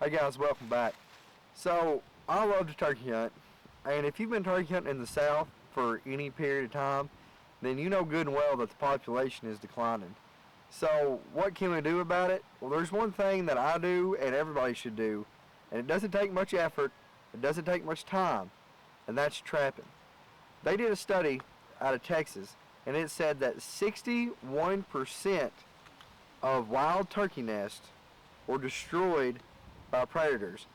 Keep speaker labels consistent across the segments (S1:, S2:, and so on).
S1: Hey guys, welcome back. So, I love to turkey hunt, and if you've been turkey hunting in the South for any period of time, then you know good and well that the population is declining. So, what can we do about it? Well, there's one thing that I do and everybody should do, and it doesn't take much effort, it doesn't take much time, and that's trapping. They did a study out of Texas, and it said that 61% of wild turkey nests were destroyed by predators.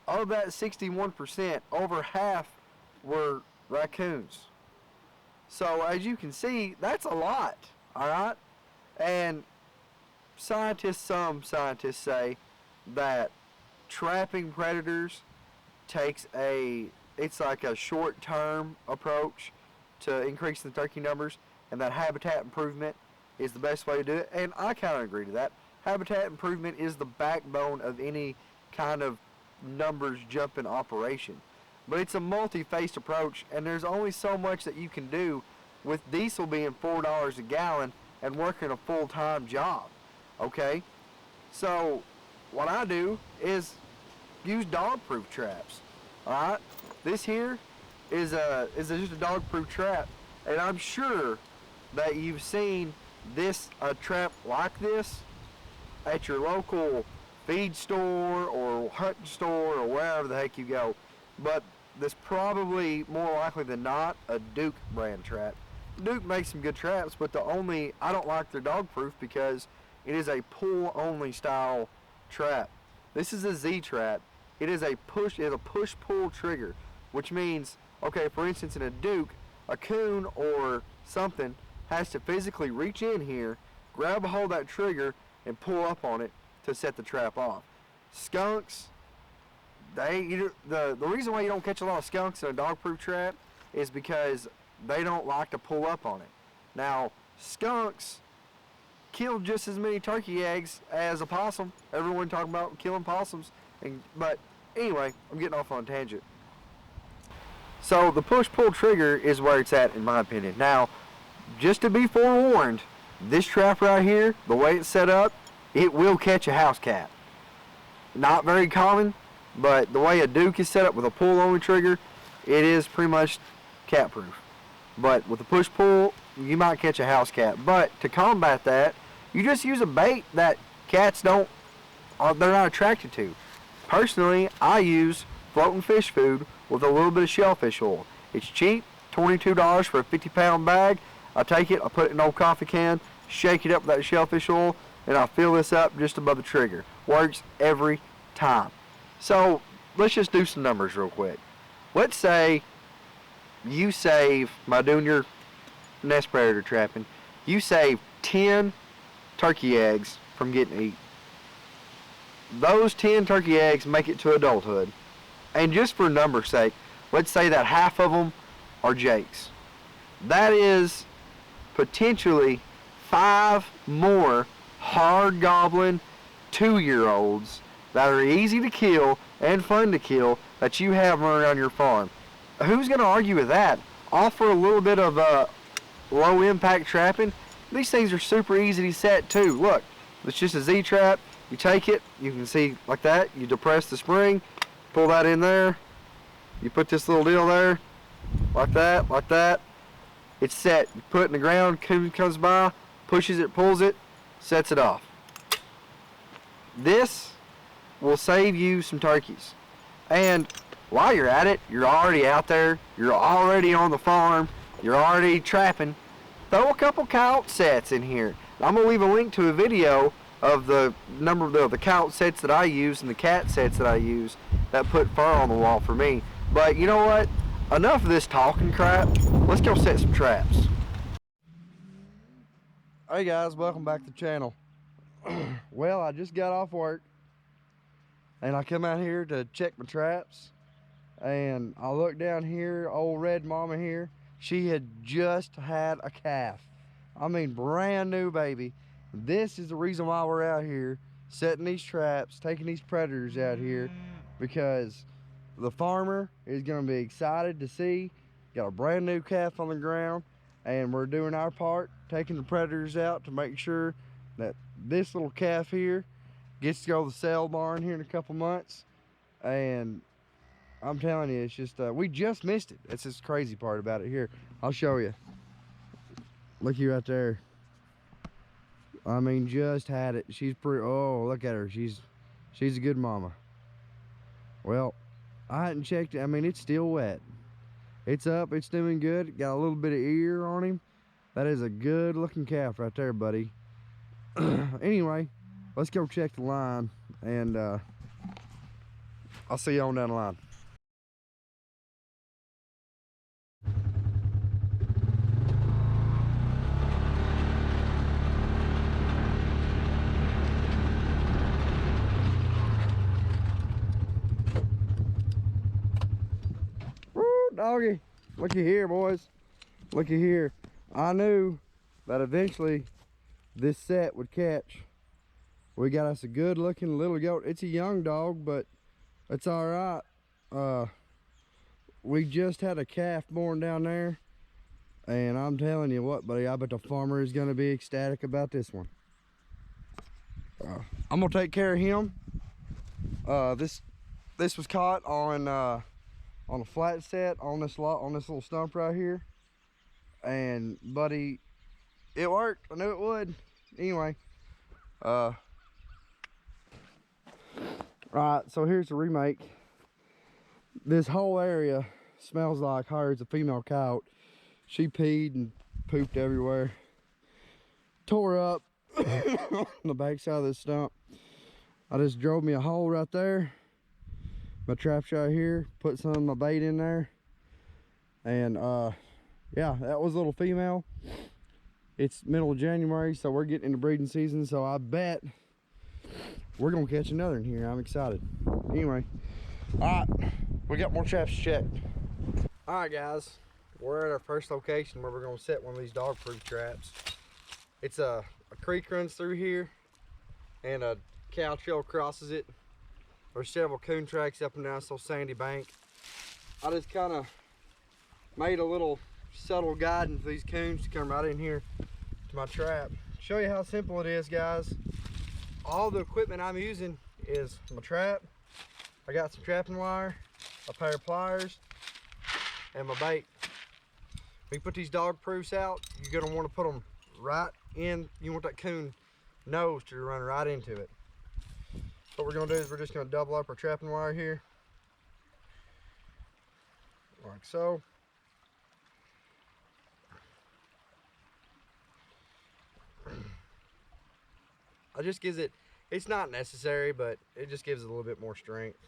S1: Of that 61%, over half were raccoons. So as you can see, that's a lot, all right? And some scientists say that trapping predators it's like a short-term approach to increasing the turkey numbers, and that habitat improvement is the best way to do it. And I kind of agree to that. Habitat improvement is the backbone of any kind of numbers jumping operation. But it's a multi-faced approach, and there's only so much that you can do with diesel being $4 a gallon and working a full-time job. Okay? So what I do is use dog-proof traps. Alright? This here is just a dog-proof trap, and I'm sure that you've seen this a trap like this at your local feed store or hunting store or wherever the heck you go. But there's probably more likely than not a Duke brand trap. Duke makes some good traps, but I don't like their dog proof because it is a pull only style trap. This is a Z trap. It is a push pull trigger, which means, okay, for instance in a Duke, a coon or something has to physically reach in here, grab a hold of that trigger, and pull up on it to set the trap off. Skunks, the reason why you don't catch a lot of skunks in a dog-proof trap is because they don't like to pull up on it. Now, skunks kill just as many turkey eggs as a possum. Everyone talking about killing possums, but anyway, I'm getting off on a tangent. So the push-pull trigger is where it's at in my opinion. Now, just to be forewarned, this trap right here, the way it's set up, it will catch a house cat. Not very common, but the way a Duke is set up with a pull-only trigger, it is pretty much cat-proof. But with a push-pull, you might catch a house cat. But to combat that, you just use a bait that cats they're not attracted to. Personally, I use floating fish food with a little bit of shellfish oil. It's cheap, $22 for a 50-pound bag. I take it, I put it in an old coffee can, shake it up with that shellfish oil, and I fill this up just above the trigger. Works every time. So let's just do some numbers real quick. Let's say you save, by doing your nest predator trapping, you save 10 turkey eggs from getting eaten. Those 10 turkey eggs make it to adulthood. And just for number's sake, let's say that half of them are jakes. That is potentially 5 more hard gobbling 2-year-olds that are easy to kill and fun to kill that you have running around your farm. Who's going to argue with that? Offer a little bit of low impact trapping. These things are super easy to set too. Look, it's just a Z trap. You take it, you can see like that. You depress the spring, pull that in there. You put this little deal there, like that, like that. It's set. You put it in the ground, coon comes by, pushes it, pulls it, sets it off. This will save you some turkeys. And while you're at it, you're already out there, you're already on the farm, you're already trapping. Throw a couple coyote sets in here. I'm going to leave a link to a video of the number of the coyote sets that I use and the cat sets that I use that put fur on the wall for me. But you know what? Enough of this talking crap. Let's go set some traps. Hey guys, welcome back to the channel. Well, I just got off work and I come out here to check my traps, and I look down here, old red mama here, she had just had a calf. I mean, brand new baby. This is the reason why we're out here setting these traps, taking these predators out here, because the farmer is going to be excited to see got a brand new calf on the ground, and we're doing our part, taking the predators out to make sure that this little calf here gets to go to the sale barn here in a couple months, and I'm telling you, it's just we just missed it. That's this crazy part about it. Here, I'll show you. Looky right there. I mean, just had it. She's pretty. Oh, look at her. She's a good mama. Well, I hadn't checked it. I mean, it's still wet. It's up. It's doing good. Got a little bit of ear on him. That is a good looking calf right there, buddy. Anyway, let's go check the line, and I'll see you on down the line. Woo, doggy. Looky here, boys. Looky here. I knew that eventually this set would catch. We got us a good looking little goat. It's a young dog, but it's all right. We just had a calf born down there, and I'm telling you what, buddy, I bet the farmer is gonna be ecstatic about this one. I'm gonna take care of him. This was caught on a flat set on this little stump right here, and buddy, it worked. I knew it would. Anyway, right, so here's the remake. This whole area smells like her. It's a female coyote. She peed and pooped everywhere. Tore up on the back side of this stump. I just drove me a hole right there. My trap shot here, put some of my bait in there. And yeah, that was a little female. It's middle of January, so we're getting into breeding season, so I bet we're gonna catch another in here. I'm excited. Anyway, all right, we got more traps checked. All right, guys, we're at our first location where we're gonna set one of these dog-proof traps. It's a creek runs through here, and a cow trail crosses it. There's several coon tracks up and down this little sandy bank. I just kind of made a little subtle guidance for these coons to come right in here to my trap. Show you how simple it is, guys. All the equipment I'm using is my trap. I got some trapping wire, a pair of pliers, and my bait. When you put these dog proofs out, you're gonna want to put them right in. You want that coon nose to run right into it. What we're gonna do is we're just gonna double up our trapping wire here, like so. It just gives it, it's not necessary, but it just gives it a little bit more strength.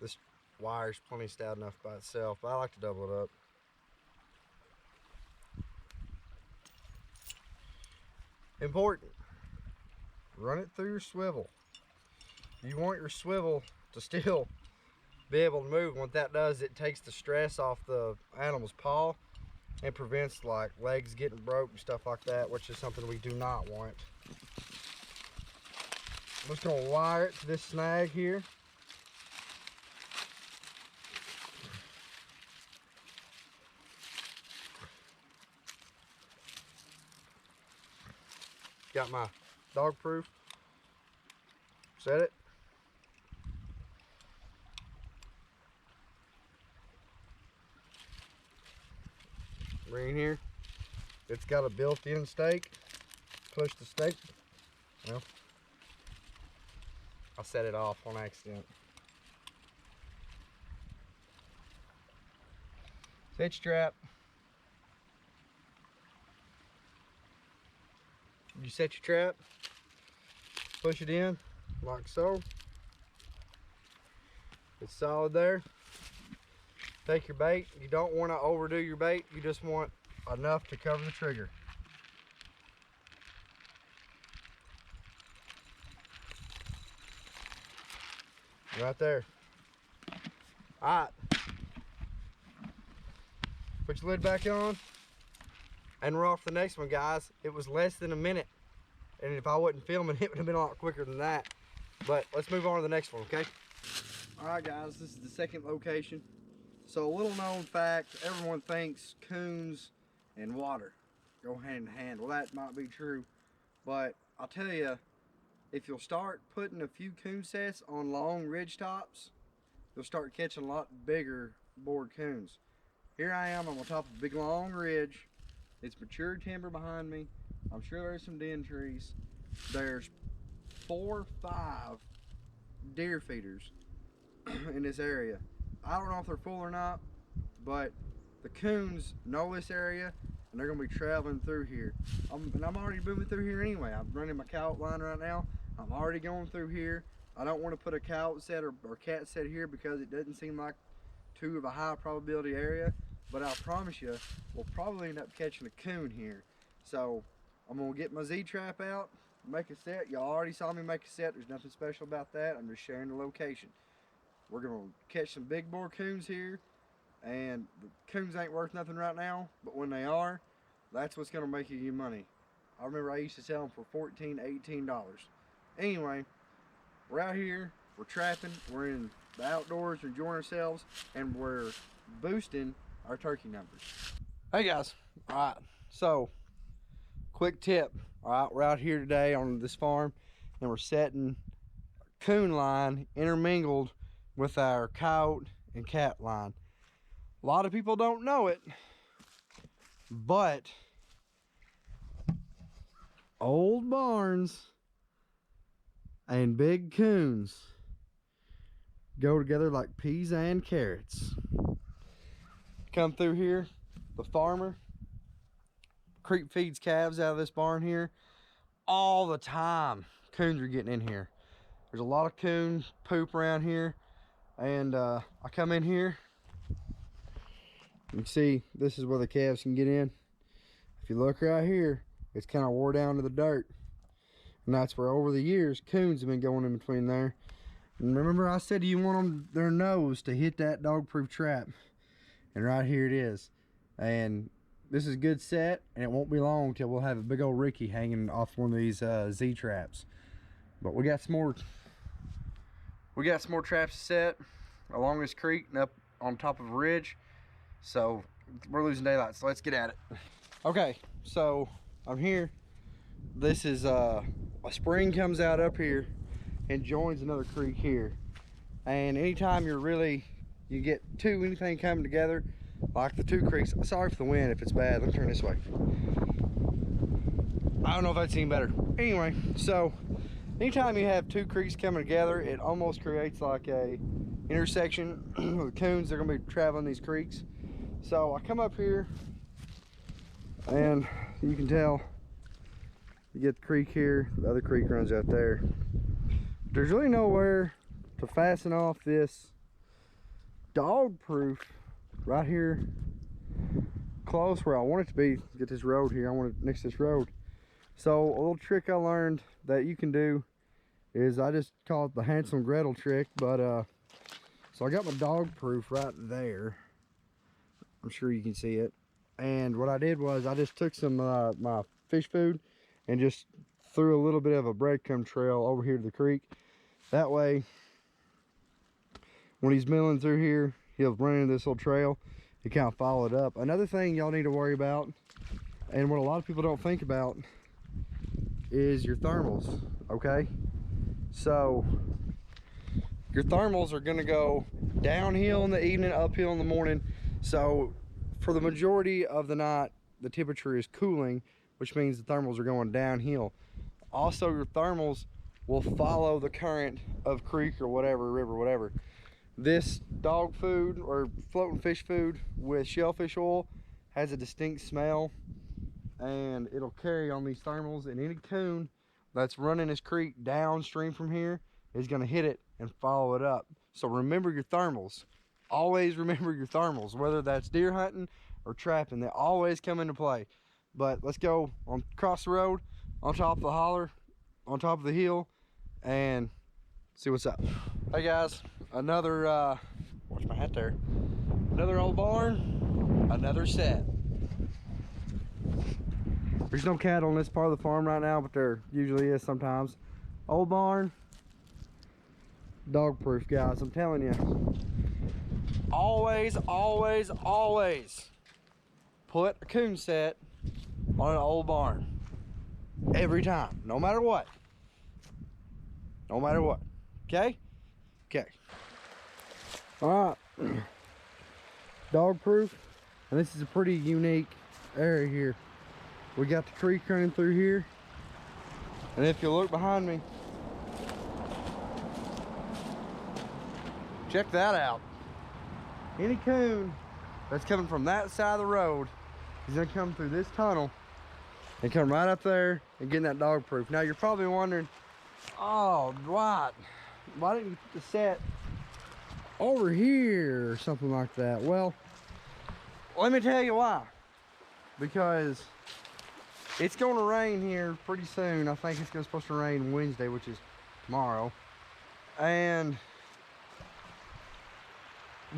S1: This wire's plenty stout enough by itself, but I like to double it up. Important, run it through your swivel. You want your swivel to still be able to move. What that does, it takes the stress off the animal's paw and prevents like legs getting broke and stuff like that, which is something we do not want. I'm just gonna wire it to this snag here. Got my dog proof. Set it. Bring here. It's got a built-in stake. Push the stake. Well, I set it off on accident. Set your trap. You set your trap, push it in like so. It's solid there. Take your bait. You don't want to overdo your bait. You just want enough to cover the trigger. Right there. All right. Put your lid back on, and we're off to the next one, guys. It was less than a minute, and if I wasn't filming, it would have been a lot quicker than that. But let's move on to the next one, okay? All right, guys, this is the second location. So a little known fact, everyone thinks coons and water go hand in hand. Well, that might be true, but I'll tell you, if you'll start putting a few coon sets on long ridge tops, you'll start catching a lot bigger bored coons. Here I am on top of a big long ridge. It's mature timber behind me. I'm sure there's some den trees. There's 4 or 5 deer feeders in this area. I don't know if they're full or not, but the coons know this area and they're gonna be traveling through here. And I'm already moving through here anyway. I'm running my coyote line right now. I'm already going through here. I don't want to put a coyote set or cat set here because it doesn't seem like too of a high probability area, but I promise you we'll probably end up catching a coon here. So I'm gonna get my Z-trap out, make a set. Y'all already saw me make a set. There's nothing special about that. I'm just sharing the location. We're gonna catch some big boar coons here, and the coons ain't worth nothing right now, but when they are, that's what's gonna make you money. I remember I used to sell them for $14, $18. Anyway, we're out here, we're trapping, we're in the outdoors, we're enjoying ourselves, and we're boosting our turkey numbers. Hey guys, all right, so quick tip. All right, we're out here today on this farm and we're setting coon line intermingled with our coyote and cat line. A lot of people don't know it, but old barns and big coons go together like peas and carrots. Come through here, the farmer creep feeds calves out of this barn here all the time. Coons are getting in here. There's a lot of coon poop around here, and I come in here. You can see this is where the calves can get in. If you look right here, it's kind of wore down to the dirt, and that's where over the years coons have been going in between there. And remember I said you want them, their nose to hit that dog-proof trap, and right here it is. And this is a good set, and it won't be long till we'll have a big old Ricky hanging off one of these Z traps. But we got some more traps to set along this creek and up on top of a ridge. So we're losing daylight, so let's get at it. Okay, so I'm here. This is a spring comes out up here and joins another creek here. And anytime you get anything coming together, like the two creeks. Sorry for the wind if it's bad. Let me turn this way. I don't know if that's any better. Anyway, so anytime you have two creeks coming together, it almost creates like a intersection with coons. They're gonna be traveling these creeks. So I come up here and you can tell you get the creek here, the other creek runs out there. There's really nowhere to fasten off this dog proof right here close where I want it to be. Get this road here, I want it next to this road. So a little trick I learned that you can do is, I just call it the Hansel and Gretel trick, but so I got my dog proof right there. I'm sure you can see it. And what I did was I just took some my fish food and just threw a little bit of a breadcrumb trail over here to the creek. That way when he's milling through here, he'll run into this little trail and kind of follow it up. Another thing y'all need to worry about, and what a lot of people don't think about, is your thermals, okay? So your thermals are gonna go downhill in the evening, uphill in the morning. So for the majority of the night, the temperature is cooling, which means the thermals are going downhill. Also, your thermals will follow the current of creek or whatever, river, whatever. This dog food or floating fish food with shellfish oil has a distinct smell, and it'll carry on these thermals, and any coon that's running this creek downstream from here is going to hit it and follow it up. So remember your thermals. Always remember your thermals, whether that's deer hunting or trapping. They always come into play. But let's go on across the road, on top of the holler, on top of the hill, and see what's up. Hey guys, another where's my hat there? Another old barn, another set. There's no cattle on this part of the farm right now, but there usually is sometimes. Old barn, dog proof, guys. I'm telling you, always put a coon set on an old barn every time, no matter what. no matter what. Okay? Okay. All right. Dog proof. And this is a pretty unique area here. We got the creek running through here. And if you look behind me, check that out. Any coon that's coming from that side of the road is gonna come through this tunnel and come right up there and get in that dog proof. Now you're probably wondering, oh, Dwight, why didn't you put the set over here or something like that? Well, let me tell you why. Because it's gonna rain here pretty soon. I think it's supposed to rain Wednesday, which is tomorrow. And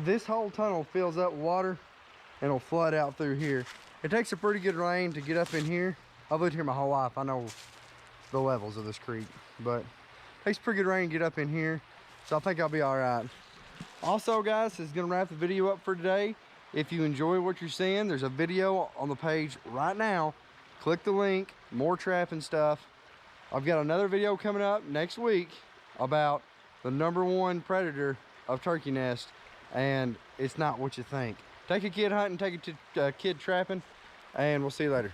S1: this whole tunnel fills up with water and it'll flood out through here. It takes a pretty good rain to get up in here. I've lived here my whole life. I know the levels of this creek, but it takes pretty good rain to get up in here. So I think I'll be all right. Also, guys, this is gonna wrap the video up for today. If you enjoy what you're seeing, there's a video on the page right now. Click the link, more trapping stuff. I've got another video coming up next week about the #1 predator of turkey nest, and it's not what you think. Take a kid hunting, take a kid trapping, and we'll see you later.